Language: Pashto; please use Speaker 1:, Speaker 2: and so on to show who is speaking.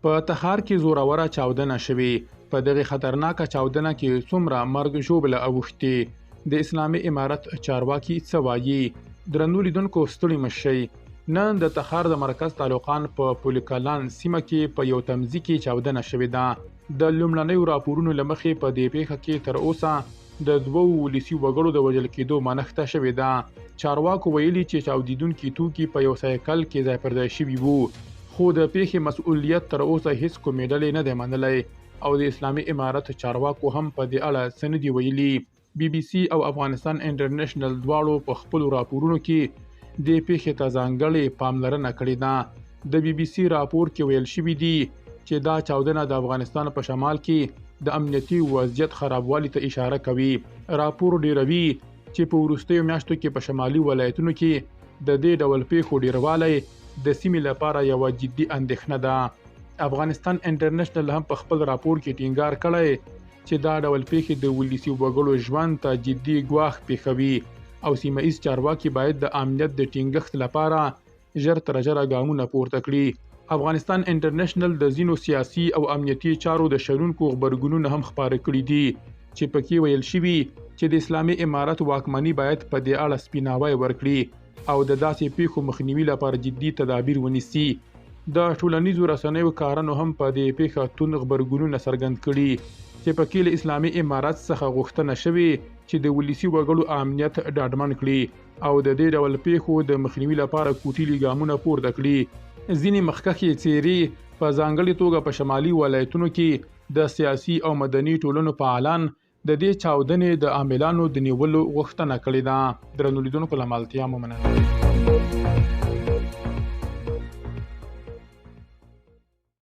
Speaker 1: په تخار کې زوروره چاودنه شوې. په دغه خطرناکه چاودنه کې څومره مرګ ژوبله اوښتې. د اسلامي امارت چارواکي څه وایي؟ درنو لیدونکو ستړي مشئ. نن د تخار د مرکز تعلقان په پولکلان سیمه کې په یو تمځي کې چاودنه شوې ده. د لومړنیو راپورونو له مخې په دې پیښه کې تر اوسه د 2 ولسي وګړو د وژل کېدو منښته شوې ده. چارواکو ویلي چې چاودیدونکي توکي په یو سایکل کې ځای پر ځای شوي وو، خو د پیښې مسؤلیت تر اوسه هیڅ کومې ډلې نه دی منلی او د اسلامي امارت چارواکو هم په دې اړه څه نه دي ویلي. بي بي سي او افغانستان انټرنیشنل دواړو په خپلو راپورونو کې د پیښې ته ځانګړې پاملرنه کړې ده. د بي بي سي راپور کې ویل شوي دي چې دا چاودنه د افغانستان په شمال کې د امنیتي وضعیت خرابوالي ته اشاره کوي. راپور ډیروي چې په وروستیو میاشتو کې په شمالي ولایتونو کې د دې ډول پیښو ډیروالی د سیمې لپاره یوه جدي اندېښنه ده. افغانستان انټرنیشنل هم په خپل راپور کې ټینګار کړی چې دا ډول پیښې د ولسي وګړو ژوند ته جدي ګواښ پیښوي او سیمه ایز چارواکي باید د امنیت د ټینګښت لپاره ژر تر ژره ګامونه پورته کړي. افغانستان انټرنیشنل د ځینو سیاسي او امنیتي چارو د شنونکو غبرګونونه هم خپاره کړي دي چې پکې ویل شوي چې د اسلامي امارت واکمني باید په دې اړه سپیناوی ورکړي او د داسې پیښو مخنیوي لپاره جدي تدابیر ونیسي. د ټولنیزو رسنیو کارنو هم په دې پیښه توند غبرګونونه څرګند کړي چې پکې له اسلامي امارت څخه غوښتنه شوې چې د ولسي وګړو امنیت ډاډمن کړي او د دې ډول پیښو د مخنیوي لپاره کوټلي ګامونه پورته کړي. ځینې مخکښې څېرې په ځانګړې توګه په شمالي ولایتونو کې د سیاسي او مدني ټولنو فعالان د دې چاودنې د عاملانو د نیولو غوښتنه کړې ده. درنو لیدونکو له ملتیا مو مننه.